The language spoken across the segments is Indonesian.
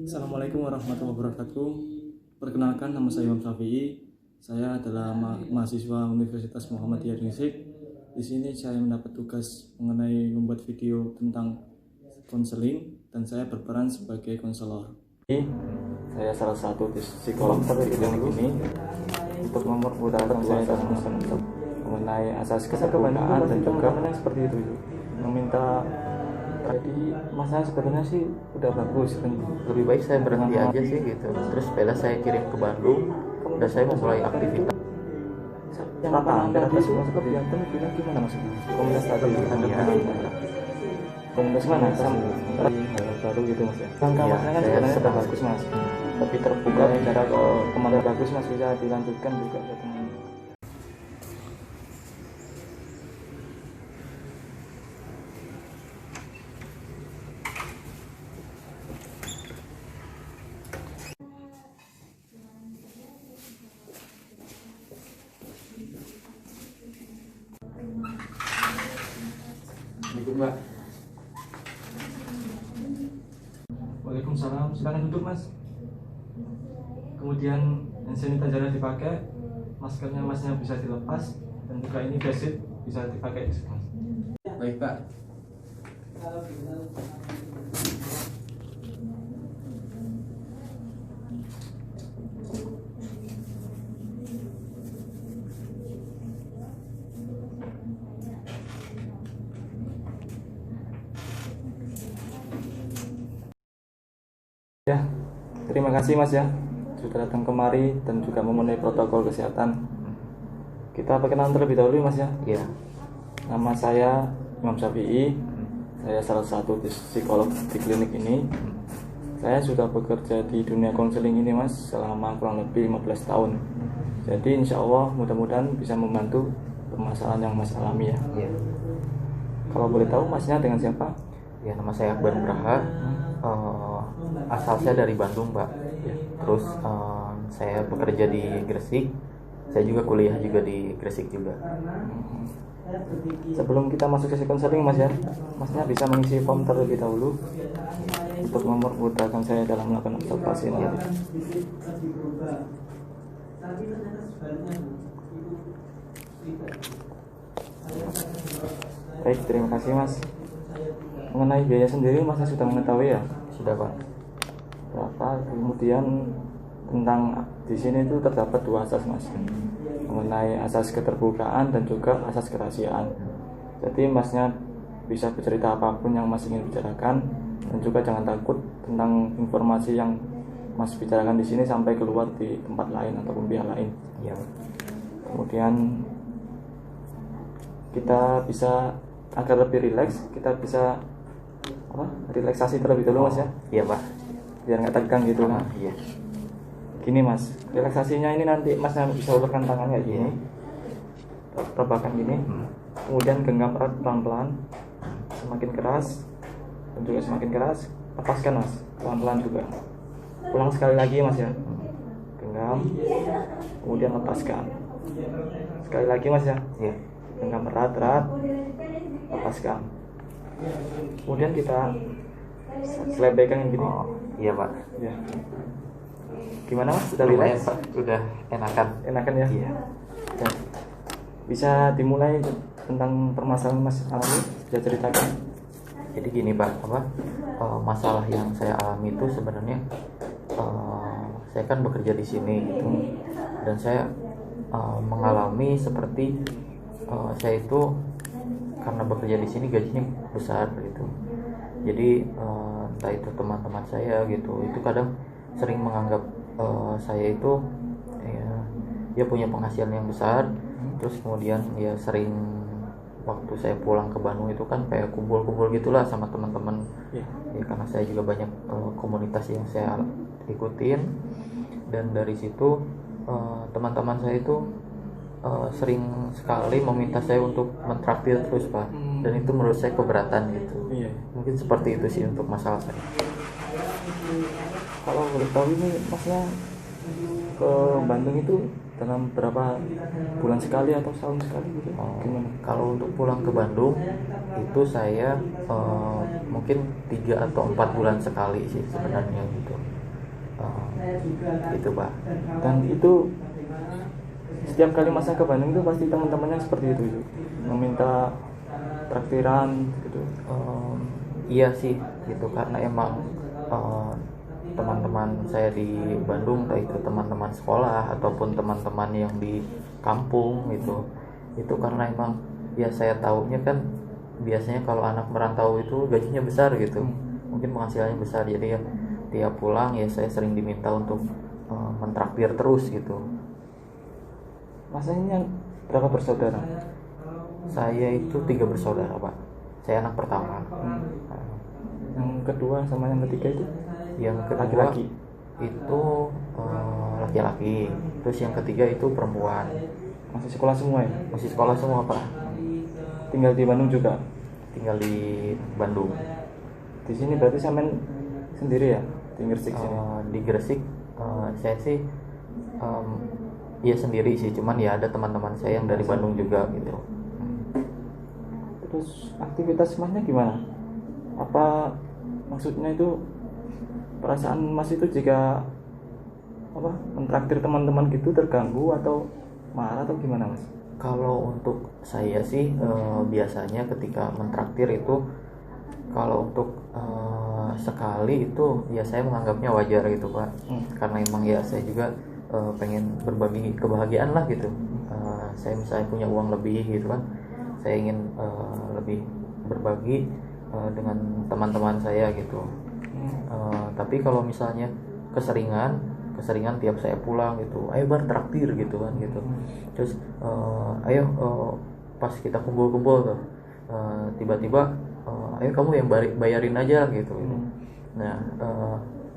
Assalamualaikum warahmatullahi wabarakatuh. Perkenalkan, nama saya Imam Syafi'i. Saya adalah mahasiswa Universitas Muhammadiyah Gresik. Di sini saya mendapat tugas mengenai membuat video tentang konseling dan saya berperan sebagai konselor. Saya salah satu psikolog di klinik ini untuk mempermudahkan saya dalam mengenai asas keterbukaan dan juga seperti itu meminta. Jadi masanya sebetulnya sih udah bagus kan, lebih baik saya berhenti aja sih gitu. Terus sepeda saya kirim ke Bandung dan saya memulai aktivitas. Rata semua seperti yang tadi bilang gimana maksudnya? Komunitas tadi komunitas mana? Baru gitu mas ya? Langkah masnya kan sebenarnya sudah bagus mas, tapi terbuka cara ke teman bagus mas, bisa dilanjutkan juga ke teman. Mbak. Waalaikumsalam, silakan duduk mas. Kemudian hand sanitizer dipakai, maskernya masnya bisa dilepas, dan juga ini face shield bisa dipakai mas. Baik Pak. Ya, terima kasih mas ya sudah datang kemari dan juga memenuhi protokol kesehatan. Kita perkenalan terlebih dahulu mas ya. Iya. Nama saya Imam Syafi'i. Saya salah satu psikolog di klinik ini. Saya sudah bekerja di dunia konseling ini mas selama kurang lebih 15 tahun. Jadi insya Allah mudah-mudahan bisa membantu permasalahan yang mas alami ya. Iya. Kalau boleh tahu masnya dengan siapa? Ya, nama saya Akbar Braha. Asal saya dari Bandung Pak. Ya. Terus saya bekerja di Gresik. Saya juga kuliah juga di Gresik juga. Sebelum kita masuk sesi konseling mas ya, masnya bisa mengisi form terlebih dahulu untuk memudahkan saya dalam melakukan observasi nanti. Baik, terima kasih mas. Mengenai biaya sendiri masnya sudah mengetahui ya? Sudah Pak. Berapa? Kemudian tentang di sini itu terdapat dua asas mas, mengenai asas keterbukaan dan juga asas kerahasiaan. Jadi masnya bisa bercerita apapun yang mas ingin bicarakan dan juga jangan takut tentang informasi yang mas bicarakan di sini sampai keluar di tempat lain ataupun pihak lain. Iya. Kemudian kita bisa agar lebih rileks, kita bisa relaksasi terlebih dulu mas ya. Iya Pak. Biar nggak tegang gitu kan. Iya. Gini mas, relaksasinya ini nanti masnya bisa ulurkan tangannya gini, rebakan gini, kemudian genggam erat pelan-pelan, semakin keras dan juga semakin keras, lepaskan mas, pelan-pelan juga. Ulang sekali lagi mas ya, genggam, kemudian lepaskan. Sekali lagi mas ya, Iya. genggam erat-erat, lepaskan. Kemudian kita selebaikan yang gini. Iya Pak. Ya. Gimana mas? Sudah Lumayan rileks? Pak. Sudah enakan. Enakan ya? Iya. Ya. Bisa dimulai tentang permasalahan mas alami, bisa ceritakan. Jadi gini Pak, masalah yang saya alami itu sebenarnya saya kan bekerja di sini gitu, dan saya mengalami seperti saya itu karena bekerja di sini gajinya besar gitu. Jadi entah itu teman-teman saya gitu, itu kadang sering menganggap saya itu ya punya penghasilan yang besar. Terus kemudian ya sering waktu saya pulang ke Bandung itu kan kayak kumpul-kumpul gitulah sama teman-teman. Ya karena saya juga banyak komunitas yang saya ikutin, dan dari situ teman-teman saya itu sering sekali meminta saya untuk mentraktir terus Pak. Dan itu menurut saya keberatan gitu. Iya. Mungkin seperti itu sih untuk masalah saya. Kalau boleh tahu ini masnya ke Bandung itu dalam berapa bulan sekali atau tahun sekali gitu? Gimana? Kalau untuk pulang ke Bandung itu saya mungkin 3 atau 4 bulan sekali sih sebenarnya gitu. Itu Pak. Dan itu setiap kali masa ke Bandung itu pasti teman-temannya seperti itu, meminta traktiran gitu. Iya sih gitu, karena emang teman-teman saya di Bandung, entah itu teman-teman sekolah ataupun teman-teman yang di kampung gitu, itu karena emang ya saya tahunya kan biasanya kalau anak merantau itu gajinya besar gitu, mungkin penghasilannya besar, jadi ya tiap pulang ya saya sering diminta untuk mentraktir terus gitu. Masanya berapa bersaudara? Saya itu 3 bersaudara Pak, saya anak pertama. Yang kedua sama yang ketiga itu? Yang kedua Laki-laki. itu laki-laki, terus yang ketiga itu perempuan. Masih sekolah semua ya? Masih sekolah semua Pak, Tinggal di Bandung juga? tinggal di Bandung. Di sini berarti sampean sendiri ya? Di Gresik sini? Di Gresik saya sih ya sendiri sih, cuman ya ada teman-teman saya yang dari Bandung juga gitu. Terus aktivitas masnya gimana? Apa maksudnya itu perasaan mas itu jika mentraktir teman-teman gitu terganggu atau marah atau gimana mas? Kalau untuk saya sih biasanya ketika mentraktir itu, kalau untuk sekali itu ya saya menganggapnya wajar gitu Pak. Karena emang ya saya juga pengen berbagi kebahagiaan lah gitu. Saya misalnya punya uang lebih gitu kan, saya ingin lebih berbagi dengan teman-teman saya gitu. Tapi kalau misalnya keseringan tiap saya pulang gitu, ayo bar traktir gitu kan gitu, terus ayo pas kita kumpul-kumpul tuh tiba-tiba ayo kamu yang bayarin aja gitu. Nah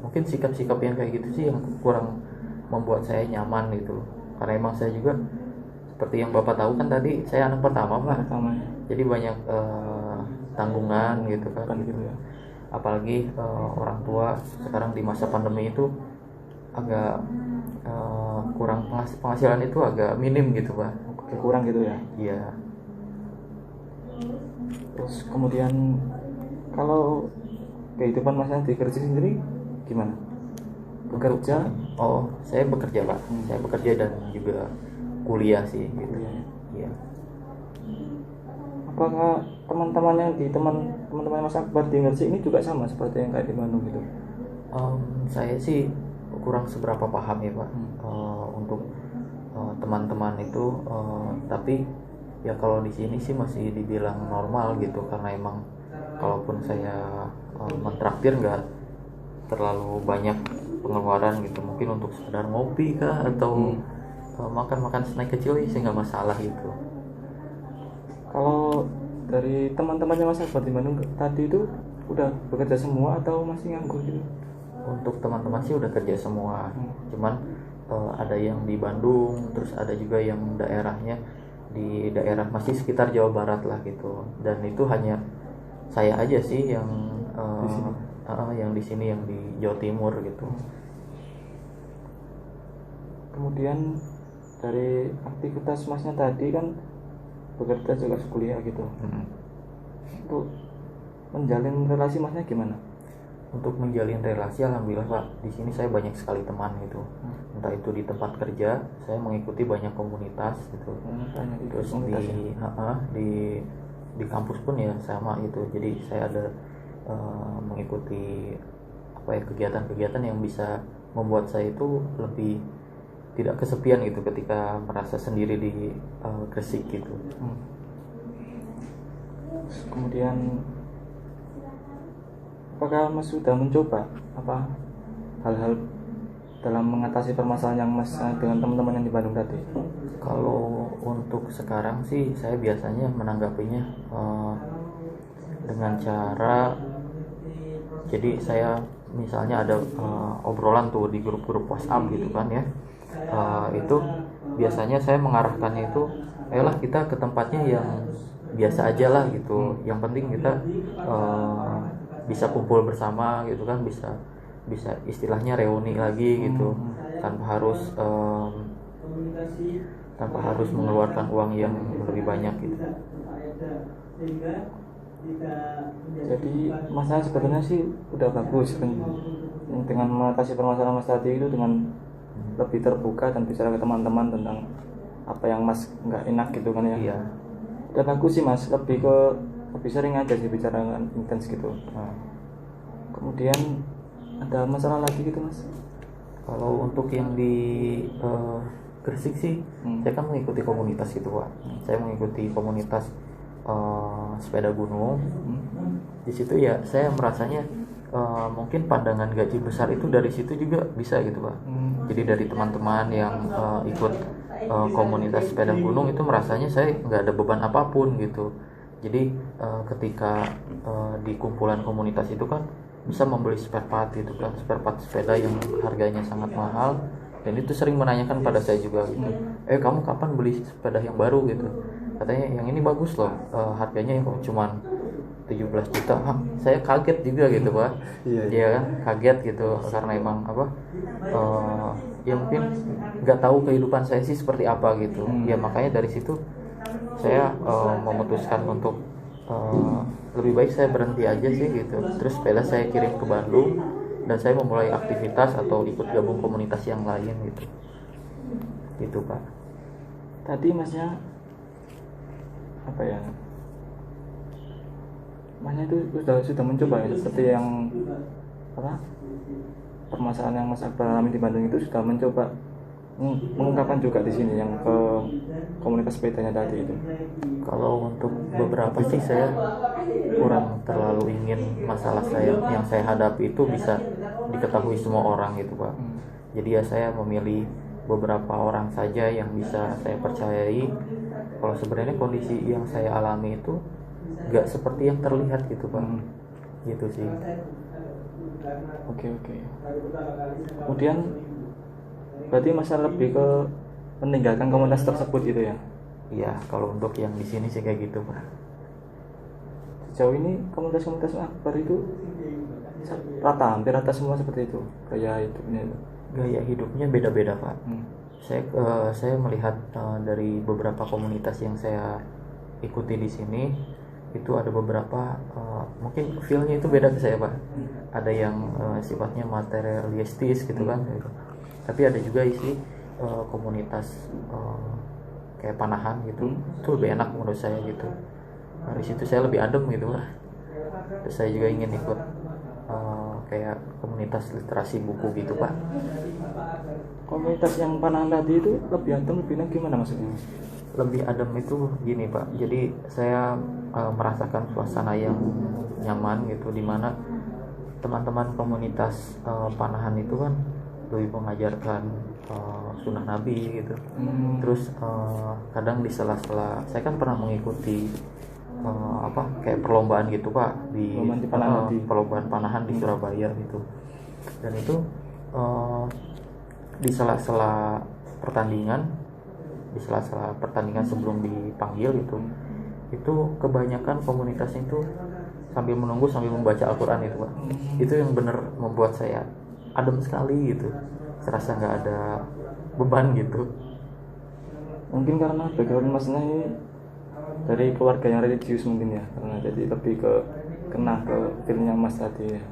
mungkin sikap-sikap yang kayak gitu sih yang kurang membuat saya nyaman gitu, karena emang saya juga seperti yang Bapak tahu kan tadi saya anak pertama Pak, jadi banyak tanggungan gitu kan gitu ya. Apalagi orang tua sekarang di masa pandemi itu agak kurang, penghasilan itu agak minim gitu Pak. Kurang gitu ya? Iya. Terus kemudian kalau kehidupan masnya di Gresik sendiri gimana? Bekerja? Oh, saya bekerja Pak. Saya bekerja dan juga kuliah sih gitu. Iya. Apakah teman-teman yang di teman-teman Mas Akbar di Gresik ini juga sama seperti yang kayak di Bandung gitu? Saya sih kurang seberapa paham ya Pak untuk teman-teman itu, tapi ya kalau di sini sih masih dibilang normal gitu, karena emang kalaupun saya mentraktir nggak terlalu banyak pengeluaran gitu, mungkin untuk sekedar ngopi kah atau makan snack kecil sih nggak masalah gitu. Kalau dari teman-temannya Mas Akbar di Bandung tadi itu udah bekerja semua atau masih nganggur gitu? Untuk teman-teman sih udah kerja semua, cuman ada yang di Bandung, terus ada juga yang daerahnya di daerah masih sekitar Jawa Barat lah gitu, dan itu hanya saya aja sih yang di sini yang di Jawa Timur gitu. Kemudian dari aktivitas masnya tadi kan bekerja juga kuliah gitu. Untuk menjalin relasi masnya gimana? Untuk menjalin relasi, alhamdulillah Pak, di sini saya banyak sekali teman gitu. Entah itu di tempat kerja, saya mengikuti banyak komunitas gitu. Terus di kampus pun ya sama gitu. Jadi saya ada mengikuti kegiatan-kegiatan yang bisa membuat saya itu lebih tidak kesepian gitu ketika merasa sendiri di Gresik gitu. Kemudian apakah Mas sudah mencoba hal-hal dalam mengatasi permasalahan yang Mas dengan teman-teman yang di Bandung tadi? Kalau untuk sekarang sih saya biasanya menanggapinya dengan cara, jadi saya misalnya ada obrolan tuh di grup-grup WhatsApp gitu kan ya, itu biasanya saya mengarahkannya itu, ayolah kita ke tempatnya yang biasa aja lah gitu, yang penting kita bisa kumpul bersama gitu kan, bisa istilahnya reuni lagi gitu, tanpa harus mengeluarkan uang yang lebih banyak gitu. Jadi masalah sebenarnya sih udah bagus dengan mengatasi permasalahan Mas tadi itu dengan lebih terbuka dan bicara ke teman-teman tentang apa yang Mas nggak enak gitu kan ya. Iya. Udah bagus sih Mas, lebih sering aja sih bicara intens gitu. Nah, kemudian ada masalah lagi gitu Mas? Kalau untuk yang di Gresik sih, saya kan mengikuti komunitas gitu Pak. Saya mengikuti komunitas sepeda gunung. Di situ ya saya merasanya mungkin pandangan gaji besar itu dari situ juga bisa gitu Pak. Jadi dari teman-teman yang ikut komunitas sepeda gunung itu merasanya saya nggak ada beban apapun gitu. Jadi ketika di kumpulan komunitas itu kan bisa membeli spare part gitu kan, spare part sepeda yang harganya sangat mahal, dan itu sering menanyakan pada saya juga gitu, kamu kapan beli sepeda yang baru gitu, katanya yang ini bagus loh, harganya kok cuman 17 juta. Saya kaget juga gitu Pak. Iya kan, kaget gitu karena emang apa ya mungkin nggak tahu kehidupan saya sih seperti apa gitu. Ya makanya dari situ saya memutuskan untuk lebih baik saya berhenti aja sih gitu. Terus sepeda saya kirim ke Bandung dan saya memulai aktivitas atau ikut gabung komunitas yang lain gitu. Gitu Pak. Tadi Masnya apa ya? Masnya itu sudah mencoba ya, seperti yang apa? Permasalahan yang Mas Akbar alami di Bandung itu sudah mencoba mengungkapkan juga di sini yang ke komunitas sepedanya tadi itu. Kalau untuk beberapa sih saya kurang terlalu ingin masalah saya yang saya hadapi itu bisa diketahui semua orang gitu Pak. Jadi ya saya memilih beberapa orang saja yang bisa saya percayai. Kalau sebenarnya kondisi yang saya alami itu nggak seperti yang terlihat gitu Pak. Gitu sih. Oke. Kemudian berarti masalah lebih ke meninggalkan komunitas tersebut gitu ya? Iya, kalau untuk yang di sini sih kayak gitu Pak. Sejauh ini komunitas-komunitas Akbar itu hampir rata semua seperti itu gaya hidupnya itu? Gaya hidupnya beda-beda Pak. Saya melihat dari beberapa komunitas yang saya ikuti di sini itu ada beberapa mungkin feel-nya itu beda ke saya Pak. Ada yang sifatnya materialistis gitu kan. Tapi ada juga isi komunitas kayak Panahan gitu, itu lebih enak menurut saya gitu. Dari situ saya lebih adem gitu Pak. Terus saya juga ingin ikut kayak komunitas literasi buku gitu Pak. Komunitas yang Panahan tadi itu lebih adem, lebih enak gimana maksudnya? Lebih adem itu gini Pak, jadi saya merasakan suasana yang nyaman gitu, dimana teman-teman komunitas Panahan itu kan lebih mengajarkan sunnah Nabi gitu. Terus kadang di sela-sela saya kan pernah mengikuti kayak perlombaan gitu Pak di perlombaan Panahan di Surabaya gitu. Dan itu di sela-sela pertandingan sebelum dipanggil gitu, itu kebanyakan komunitasnya itu sambil menunggu sambil membaca Al-Quran itu Pak. Itu yang benar membuat saya adem sekali gitu, serasa nggak ada beban gitu. Mungkin karena background Masnya ini dari keluarga yang religius mungkin ya, karena jadi lebih kena ke filmnya Mas tadi ya.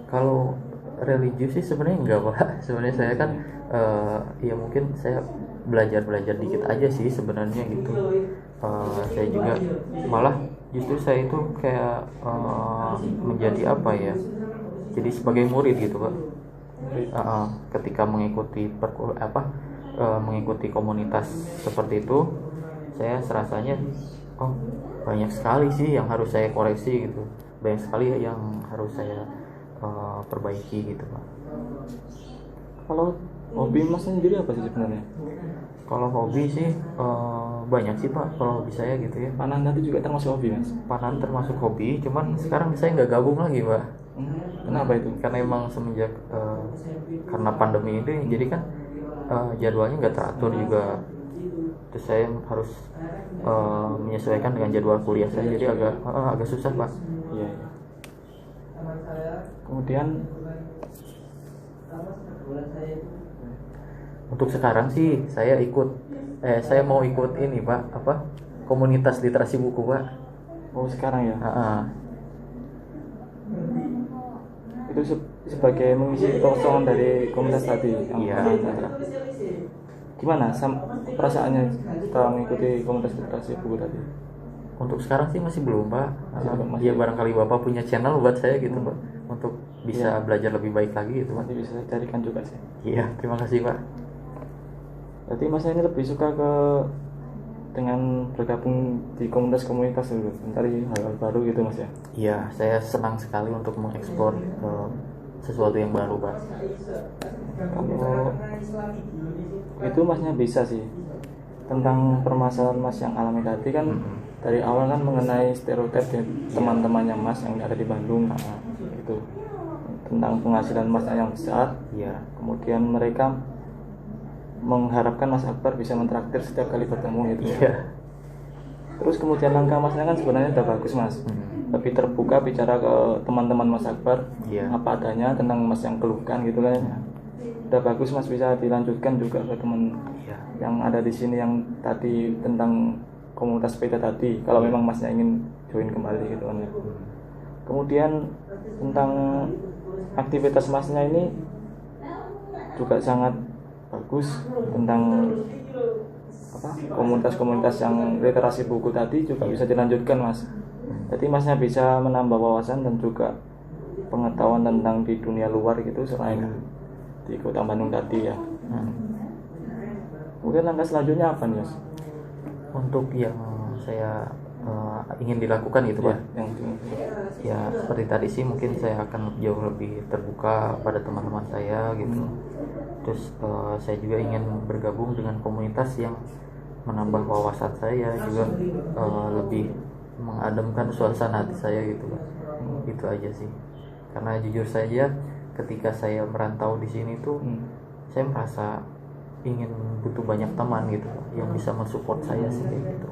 Kalau religius sih sebenarnya enggak Pak. Sebenarnya saya kan ya mungkin saya belajar dikit aja sih sebenarnya gitu. Saya juga malah justru saya itu kayak menjadi apa ya, jadi sebagai murid gitu Pak. Ketika mengikuti mengikuti komunitas seperti itu, saya serasanya banyak sekali sih yang harus saya koreksi gitu, banyak sekali yang harus saya perbaiki gitu Pak. Kalau hobi Mas sendiri apa sih sebenarnya? Kalau hobi sih banyak sih Pak, kalau hobi saya gitu ya. Panahan tadi juga termasuk hobi Mas? Panahan termasuk hobi, cuman sekarang saya nggak gabung lagi Pak. Kenapa itu? Karena emang semenjak karena pandemi ini, jadi kan jadwalnya nggak teratur juga. Terus saya harus menyesuaikan dengan jadwal kuliah saya, jadi agak susah Pak. Iya. Kemudian untuk sekarang sih saya mau ikut ini Pak, komunitas literasi buku Pak. Oh sekarang ya. Heeh. Itu sebagai mengisi kekosongan dari komunitas tadi yang Iya. pertama. Gimana perasaannya setelah mengikuti komunitas literasi buku tadi? Untuk sekarang sih masih belum Pak. Masih Ya barangkali Bapak punya channel buat saya gitu Pak, untuk bisa belajar lebih baik lagi gitu Pak. Nanti bisa saya carikan juga sih. Iya, terima kasih Pak. Berarti Mas ini lebih suka dengan bergabung di komunitas-komunitas dulu, mencari hal-hal baru gitu Mas ya? Iya, saya senang sekali untuk mengeksplor sesuatu yang baru Pak. Kalau itu Masnya bisa sih, tentang permasalahan Mas yang alami tadi kan dari awal kan mengenai stereotip ya, teman-temannya Mas yang ada di Bandung gitu, tentang penghasilan Masnya yang besar. Iya. Kemudian mereka mengharapkan Mas Akbar bisa mentraktir setiap kali bertemu gitu ya. Iya. Terus kemudian langkah Masnya kan sebenarnya udah bagus Mas, lebih terbuka bicara ke teman-teman Mas Akbar, Iya. apa adanya tentang Mas yang keluhkan gitu kan. Udah bagus Mas, bisa dilanjutkan juga ke teman Iya. yang ada di sini yang tadi tentang komunitas sepeda tadi, kalau memang Masnya ingin join kembali gitu kan ya. Kemudian tentang aktivitas Masnya ini juga sangat bagus, tentang komunitas-komunitas yang literasi buku tadi juga bisa dilanjutkan Mas. Jadi Masnya bisa menambah wawasan dan juga pengetahuan tentang di dunia luar gitu selain di Kota Bandung tadi ya. Kemudian langkah selanjutnya apa nih Mas? Untuk yang saya ingin dilakukan gitu Pak. Ya seperti tadi sih, mungkin saya akan jauh lebih terbuka pada teman-teman saya gitu. Terus saya juga ingin bergabung dengan komunitas yang menambah wawasan saya juga, lebih mengademkan suasana hati saya gitu Pak. Itu aja sih. Karena jujur saja ketika saya merantau di sini tuh saya merasa ingin butuh banyak teman gitu yang bisa mensupport saya sih kayak gitu.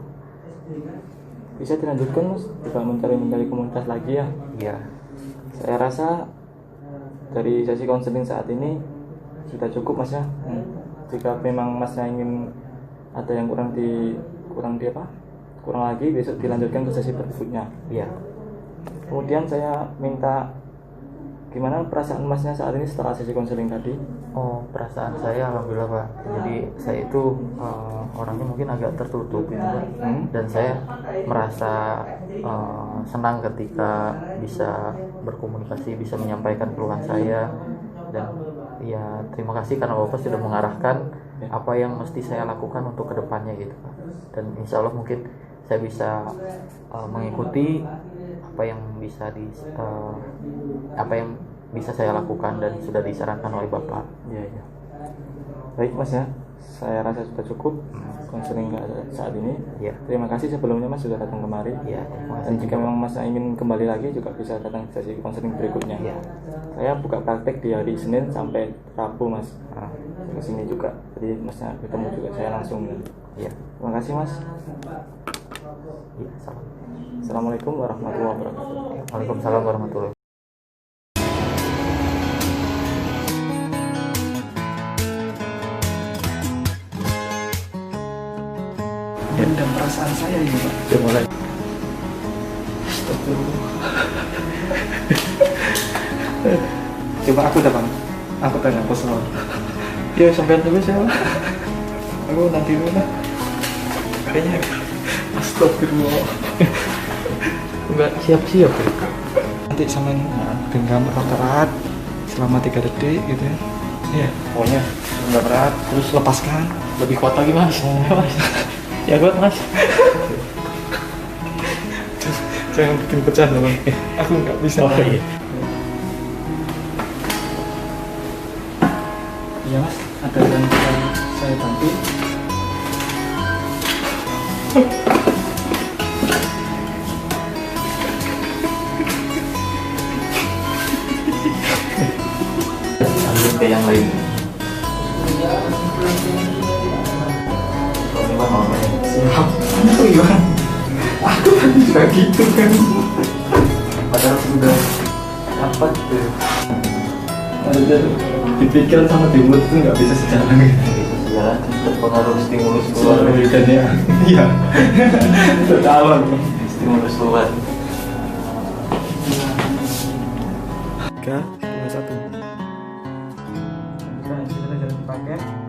Bisa dilanjutkan Mas, juga mencari komunitas lagi ya. Iya. Saya rasa dari sesi konseling saat ini sudah cukup Mas ya. Jika memang Masnya ingin ada yang kurang lagi, besok dilanjutkan ke sesi berikutnya. Iya. Kemudian saya minta gimana perasaan Masnya saat ini setelah sesi konseling tadi? Oh, perasaan saya alhamdulillah Pak. Jadi saya itu orangnya mungkin agak tertutup gitu Pak. Dan saya merasa senang ketika bisa berkomunikasi, bisa menyampaikan keluhan saya. Dan ya terima kasih karena Bapak sudah mengarahkan apa yang mesti saya lakukan untuk kedepannya gitu Pak. Dan insya Allah mungkin saya bisa mengikuti apa yang bisa saya lakukan dan sudah disarankan oleh Bapak. Iya. Baik Mas ya, saya rasa sudah cukup konseling saat ini. Ya. Terima kasih sebelumnya Mas sudah datang kemari. Ya, terima kasih. Dan jika memang Mas ingin kembali lagi juga bisa datang ke sesi konseling berikutnya. Ya. Saya buka praktek di hari Senin sampai Rabu Mas. Ke sini juga. Jadi Masnya ketemu juga saya langsung. Ya. Terima kasih Mas. Ya, salam. Assalamualaikum warahmatullahi wabarakatuh. Waalaikumsalam warahmatullahi wabarakatuh. Dan perasaan saya ini Pak. Sudah mulai. Coba aku dah Bang. Aku tanya personal. Ya sampai dulu saya. Aku nanti dulu lah. Kayaknya astagfirullah. Enggak siap-siap ya. Nanti sama genggam erat selama 3 detik gitu ya. Iya, pokoknya genggam erat terus lepaskan. Lebih kuat lagi Mas. Mas. Ya kuat Mas. Jangan bikin pecah Bang. Aku nggak bisa. Oh iya. Iya Mas, ada yang bisa saya bantu? Lanjut ke yang lain. Siap. Itu gimana? Aku tadi juga gitu kan. Padahal sudah apa gitu. Padahal dipikir sama di mulut itu nggak bisa sejalan gitu. Ya, terpengaruh stimulus keluar. Dan ya, iya. Tertawan. mulus buat 3, 2, 1. kita isi saja pakai